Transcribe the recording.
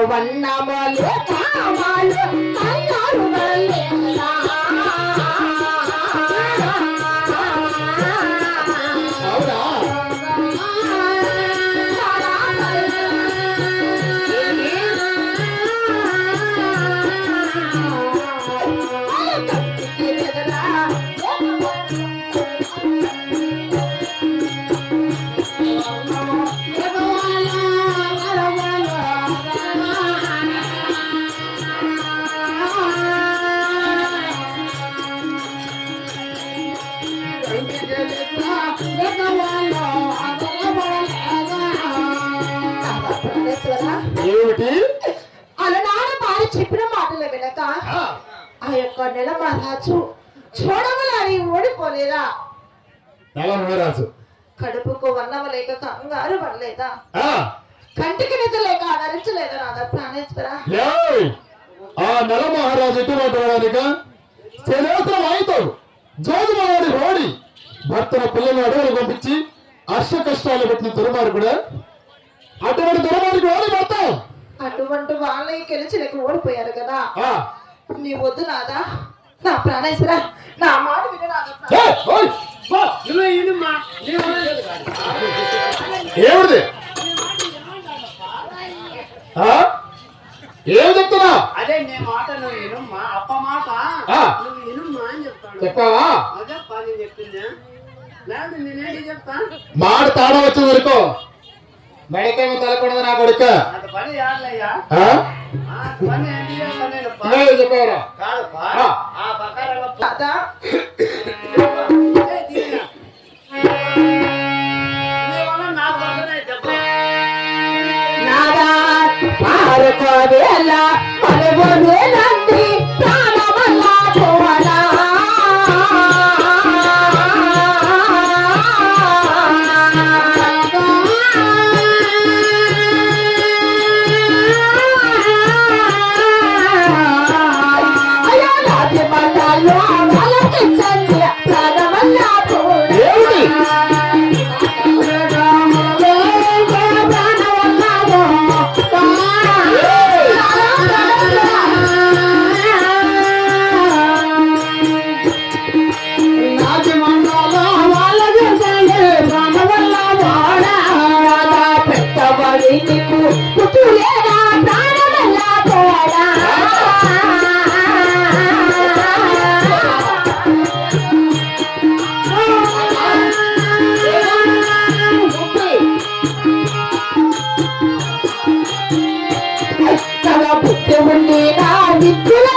వన్నమలు కామాలు కన్నాడు వల్లేలా ఏమిటి అలనాడు వారు చెప్పిన మాటలు వినక ఆ యొక్క నెల మహారాజు చూడమని ఓడిపోలేదా? నెల మహారాజు కడుపుకు వన్నవ లేక కంగారు పడలేదా? కంటికి నిద్ర లేక ఆదరించలేదా నాదా ప్రాణేశ్వర? ఆ నెల మహారాజు ఎటువంటి శనేశ్వరం అవుతాడు జోజుమాడి రోడి భర్తన పిల్లలు అడవులు పంపించి అష్ట కష్టాలు పెట్టిన దుర్మార్గుడా అటువంటి దుర్మార్గుడు ఓడి భర్త అటువంటి వాళ్ళని గెలిచి లేక ఓడిపోయారు కదా. నీ వద్దు నాదా నా ప్రాణేశ్వర నా మాట విను నాదా. ఏమిటి ఏం చెప్తున్నా? అదే నీ మాట నువ్వు వినుమ్మా, అప్ప మాట నువ్వు వినుమ్మా అని చెప్తాను. చెప్పావా? అదే పని చెప్పిందా లేదు నేనేంటి చెప్తా. మాట తాడ వచ్చే వరకు మెడకేమో తలకూడదు నా కొడుక. అది పని ఆడలయ్యా పని ఏంటి చెప్పావరా? కాదప్పా ఆ ప్రకారంగా నాకు పక్కనే చెప్పు నాదా పారుకోవేలా మనబోదేనంది ప్రాణమల్లా పోవలా అయ్యా రాజు మండలో వాళ్ళకి చంద్ర ప్రాణమల్లా పోవలా పుట్టులేదా ప్రాణమల్లా పోడా తన బుద్ధి ఉండి నా విద్యుల